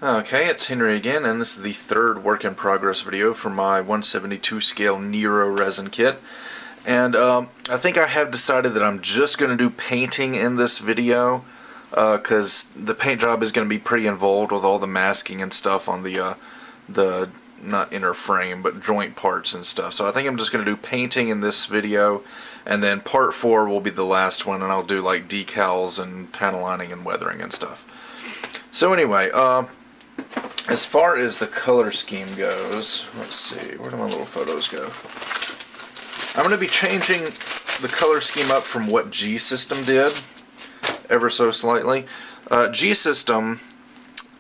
Okay, it's Henry again, and this is the third work in progress video for my 172 scale Nero resin kit. And I think I have decided that I'm just going to do painting in this video, because the paint job is going to be pretty involved with all the masking and stuff on the not inner frame, but joint parts and stuff. So I think I'm just going to do painting in this video, and then part 4 will be the last one, and I'll do like decals and panel lining and weathering and stuff. So anyway, as far as the color scheme goes, let's see, where do my little photos go? I'm going to be changing the color scheme up from what G-System did, ever so slightly. G-System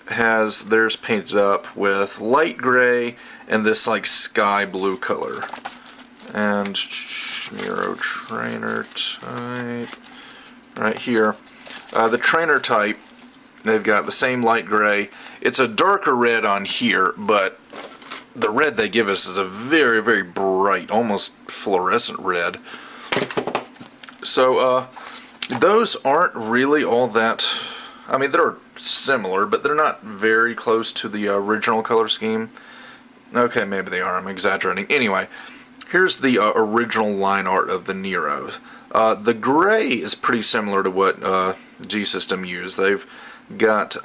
has theirs painted up with light gray and this like sky blue color. And Nero trainer type, right here. The trainer type, they've got the same light gray. It's a darker red on here, but the red they give us is a very, very bright, almost fluorescent red. So, those aren't really all that, I mean, they're similar, but they're not very close to the original color scheme. Okay, maybe they are, I'm exaggerating. Anyway, here's the original line art of the Nero. The gray is pretty similar to what G-System used. They've got,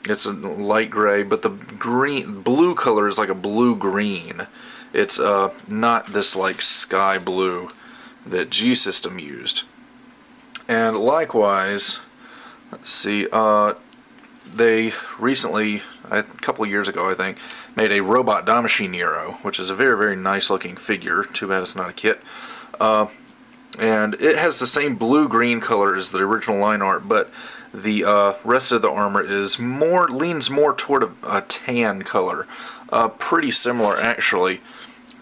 it's a light gray, but the blue color is like a blue-green. It's not this like sky blue that G-System used. And likewise, let's see, they recently, a couple of years ago I think, made a robot Damashi Nero, which is a very, very nice looking figure. Too bad it's not a kit. And it has the same blue-green color as the original line art, but the rest of the armor is leans more toward a tan color. Pretty similar actually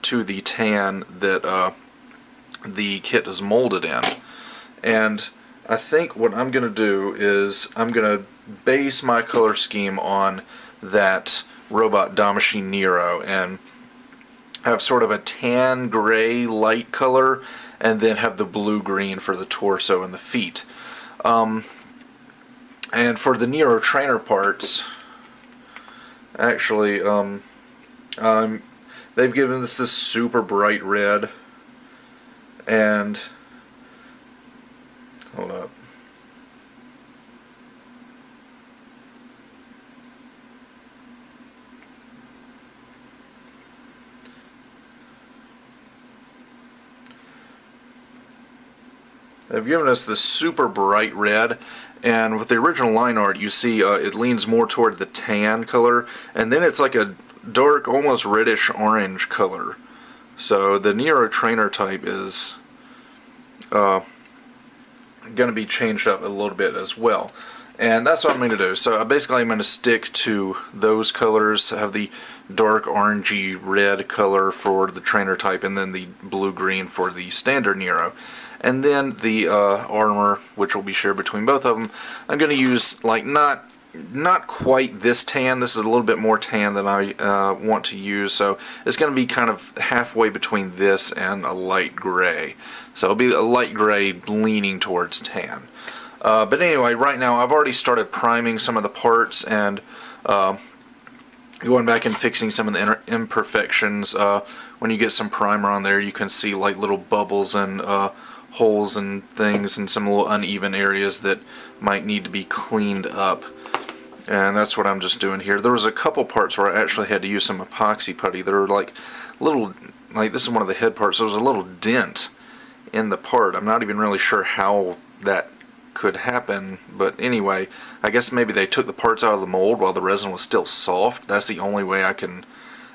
to the tan that the kit is molded in. And I think what I'm going to do is I'm going to base my color scheme on that robot Damashi Nero and have sort of a tan gray light color, and then have the blue-green for the torso and the feet. And for the Nero trainer parts, actually, they've given us this super bright red, and, hold up. They've given us this super bright red, and with the original line art you see it leans more toward the tan color, and then it's like a dark, almost reddish orange color. So the Nero trainer type is going to be changed up a little bit as well. And that's what I'm going to do. So basically I'm going to stick to those colors, have the dark orangey red color for the trainer type, and then the blue-green for the standard Nero. And then the armor, which will be shared between both of them, I'm going to use like not quite this tan. This is a little bit more tan than I want to use, so it's going to be kind of halfway between this and a light gray. So it'll be a light gray leaning towards tan. But anyway, right now I've already started priming some of the parts and going back and fixing some of the imperfections. When you get some primer on there, you can see like little bubbles and holes and things, and some little uneven areas that might need to be cleaned up. And that's what I'm just doing here. There was a couple parts where I actually had to use some epoxy putty. There were like little, like this is one of the head parts, there was a little dent in the part. I'm not even really sure how that could happen, but anyway, I guess maybe they took the parts out of the mold while the resin was still soft. That's the only way I can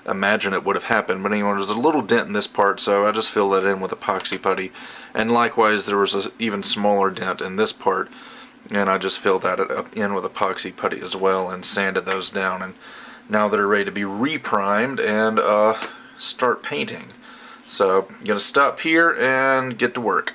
imagine it would have happened. But anyway, there's a little dent in this part, so I just filled that in with epoxy putty. And likewise, there was an even smaller dent in this part, and I just filled that in with epoxy putty as well and sanded those down. And now they're ready to be reprimed and start painting. So I'm going to stop here and get to work.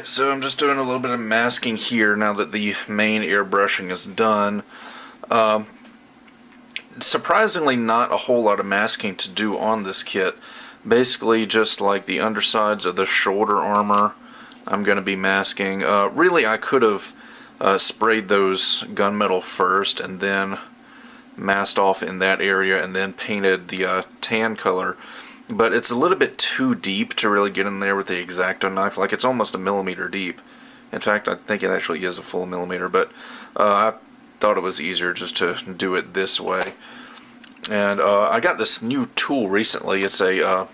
Alright, so I'm just doing a little bit of masking here now that the main airbrushing is done. Surprisingly not a whole lot of masking to do on this kit. Basically just like the undersides of the shoulder armor I'm going to be masking. Really I could have sprayed those gunmetal first and then masked off in that area and then painted the tan color. But it's a little bit too deep to really get in there with the X-Acto knife. Like, it's almost a millimeter deep. In fact, I think it actually is a full millimeter, but I thought it was easier just to do it this way. And I got this new tool recently. It's a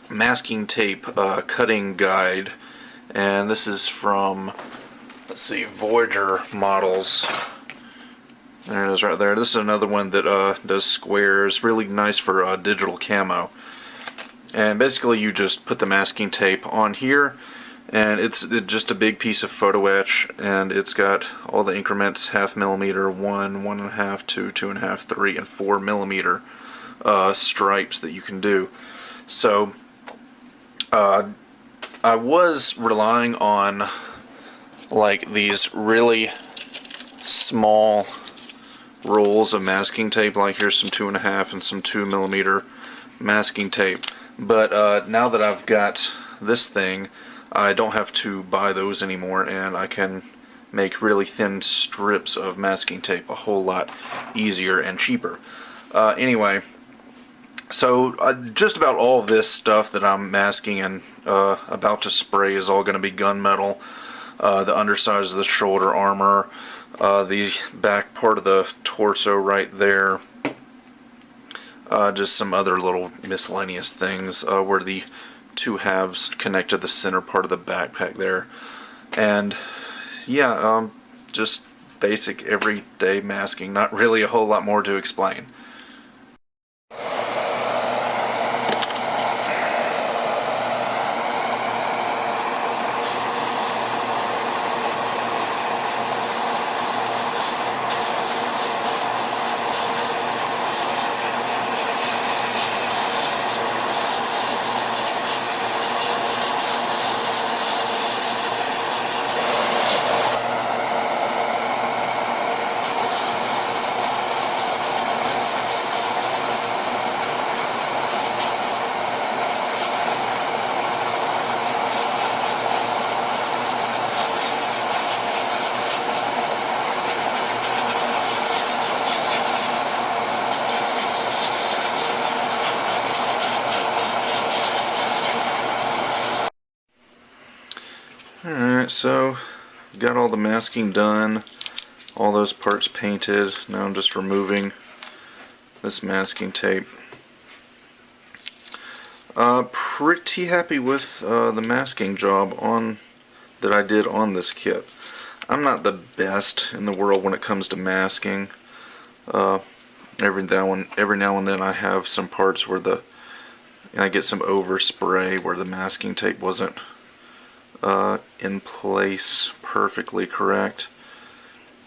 masking tape cutting guide, and this is from, let's see, Voyager Models. There it is right there. This is another one that does squares. Really nice for digital camo. And basically you just put the masking tape on here, and it's just a big piece of photo etch, and it's got all the increments: 0.5 millimeter, 1, 1.5, 2, 2.5, 3, and 4 millimeter stripes that you can do. So I was relying on like these really small rolls of masking tape. Like, here's some 2.5 and some 2 millimeter masking tape. But now that I've got this thing, I don't have to buy those anymore, and I can make really thin strips of masking tape a whole lot easier and cheaper. Anyway, so just about all of this stuff that I'm masking and about to spray is all going to be gunmetal. The undersides of the shoulder armor, the back part of the torso right there. Just some other little miscellaneous things where the two halves connect to the center part of the backpack there. And yeah, just basic everyday masking. Not really a whole lot more to explain. Alright, so got all the masking done, all those parts painted. Now I'm just removing this masking tape. Pretty happy with the masking job that I did on this kit. I'm not the best in the world when it comes to masking. Every now and then I have some parts where I get some overspray where the masking tape wasn't in place perfectly correct,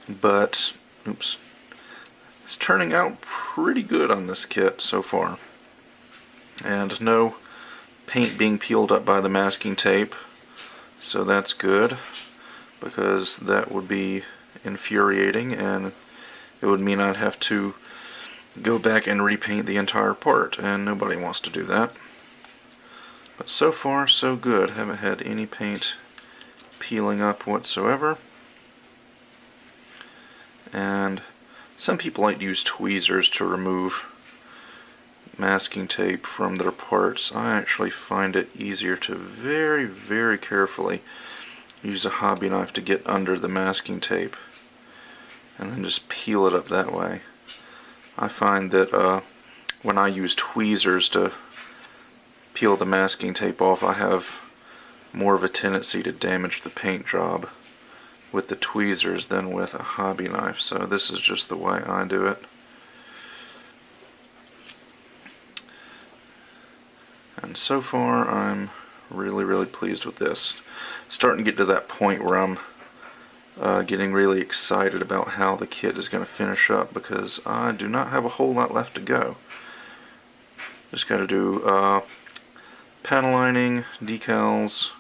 but oops, it's turning out pretty good on this kit so far, and no paint being peeled up by the masking tape, so that's good, because that would be infuriating and it would mean I'd have to go back and repaint the entire part, and nobody wants to do that. But so far, so good. Haven't had any paint peeling up whatsoever. And some people like to use tweezers to remove masking tape from their parts. I actually find it easier to very, very carefully use a hobby knife to get under the masking tape and then just peel it up that way. I find that when I use tweezers to peel the masking tape off, I have more of a tendency to damage the paint job with the tweezers than with a hobby knife. So this is just the way I do it. And so far I'm really, really pleased with this. Starting to get to that point where I'm getting really excited about how the kit is going to finish up, because I do not have a whole lot left to go. Just got to do panel lining, decals,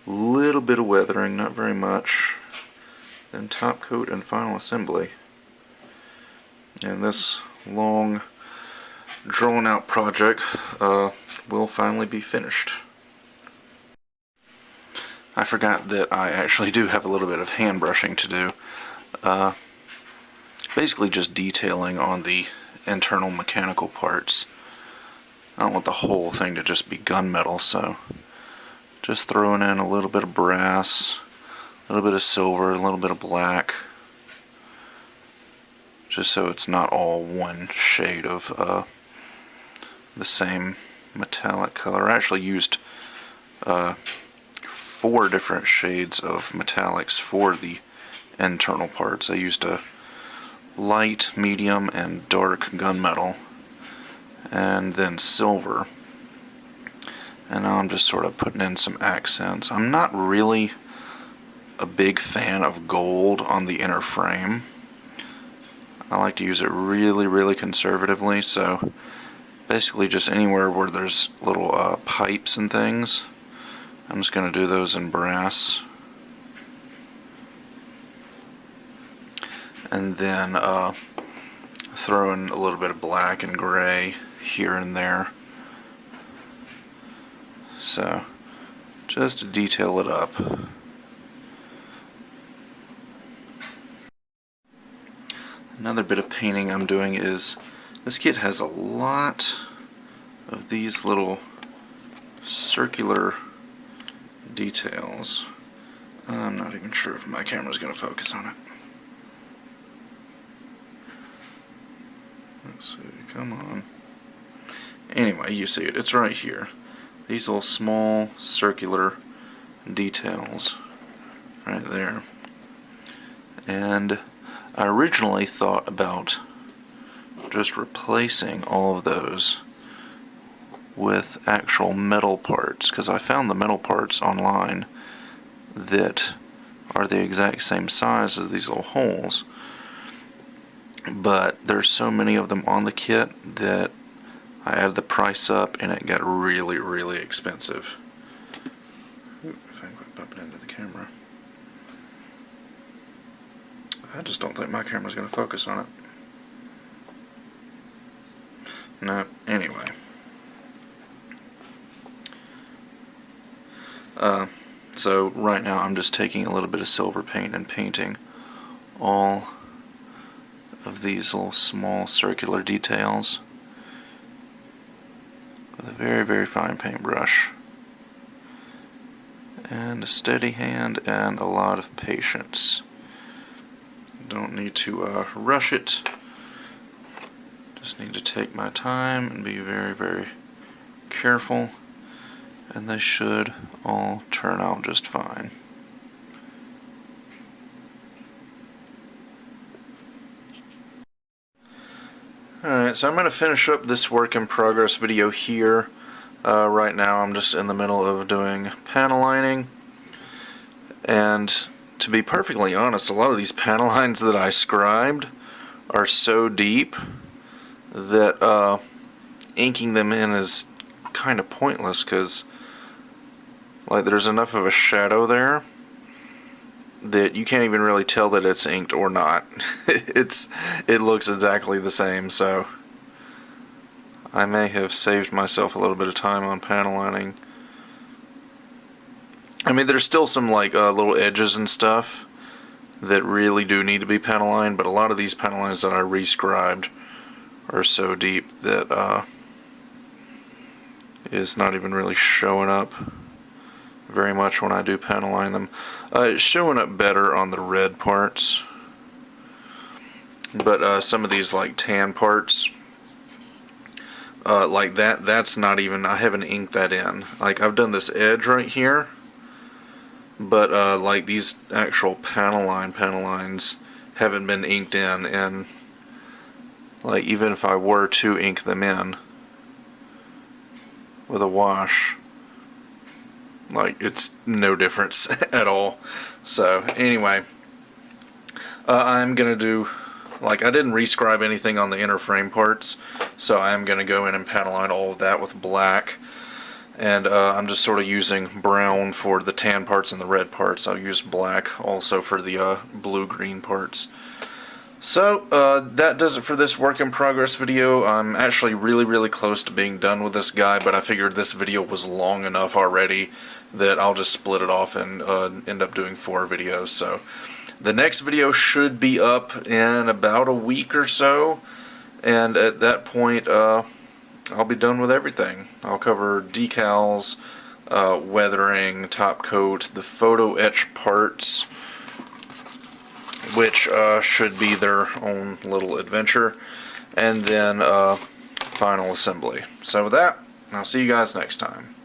Little bit of weathering, not very much. Then top coat and final assembly. And this long, drawn out project will finally be finished. I forgot that I actually do have a little bit of hand brushing to do. Basically just detailing on the internal mechanical parts. I don't want the whole thing to just be gunmetal, so just throwing in a little bit of brass, a little bit of silver, a little bit of black, just so it's not all one shade of the same metallic color. I actually used 4 different shades of metallics for the internal parts. I used a light, medium, and dark gunmetal, and then silver. And now I'm just sort of putting in some accents. I'm not really a big fan of gold on the inner frame. I like to use it really, really conservatively, so basically just anywhere where there's little pipes and things, I'm just going to do those in brass. And then throw in a little bit of black and gray here and there. So, just to detail it up. Another bit of painting I'm doing is, this kit has a lot of these little circular details. I'm not even sure if my camera's going to focus on it. Let's see, come on. Anyway, you see it. It's right here. These little small circular details right there. And I originally thought about just replacing all of those with actual metal parts, because I found the metal parts online that are the exact same size as these little holes. But there's so many of them on the kit that I added the price up and it got really, really expensive. Ooh, if I can quit bumping into the camera. I just don't think my camera's going to focus on it. No, anyway. So right now I'm just taking a little bit of silver paint and painting all of these little small circular details with a very, very fine paintbrush, and a steady hand and a lot of patience. Don't need to rush it, just need to take my time and be very, very careful, and they should all turn out just fine. Alright, so I'm going to finish up this work in progress video here. Right now I'm just in the middle of doing panel lining, and to be perfectly honest, a lot of these panel lines that I scribed are so deep that inking them in is kind of pointless, because like there's enough of a shadow there that you can't even really tell that it's inked or not. It looks exactly the same, so I may have saved myself a little bit of time on panel lining. I mean, there's still some like little edges and stuff that really do need to be panel lined, but a lot of these panel lines that I rescribed are so deep that it's not even really showing up very much when I do panel line them. It's showing up better on the red parts, but some of these like tan parts, like that's not even, I haven't inked that in. Like I've done this edge right here, but like these actual panel lines haven't been inked in, and like even if I were to ink them in with a wash, like it's no difference at all. So anyway, I'm gonna do, like I didn't rescribe anything on the inner frame parts, so I'm gonna go in and panel line all of that with black, And I'm just sort of using brown for the tan parts and the red parts. I'll use black also for the blue-green parts. So, that does it for this work in progress video. I'm actually really close to being done with this guy, but I figured this video was long enough already that I'll just split it off and end up doing 4 videos. So, the next video should be up in about a week or so, and at that point, I'll be done with everything. I'll cover decals, weathering, top coat, the photo etch parts, which should be their own little adventure, and then final assembly. So with that, I'll see you guys next time.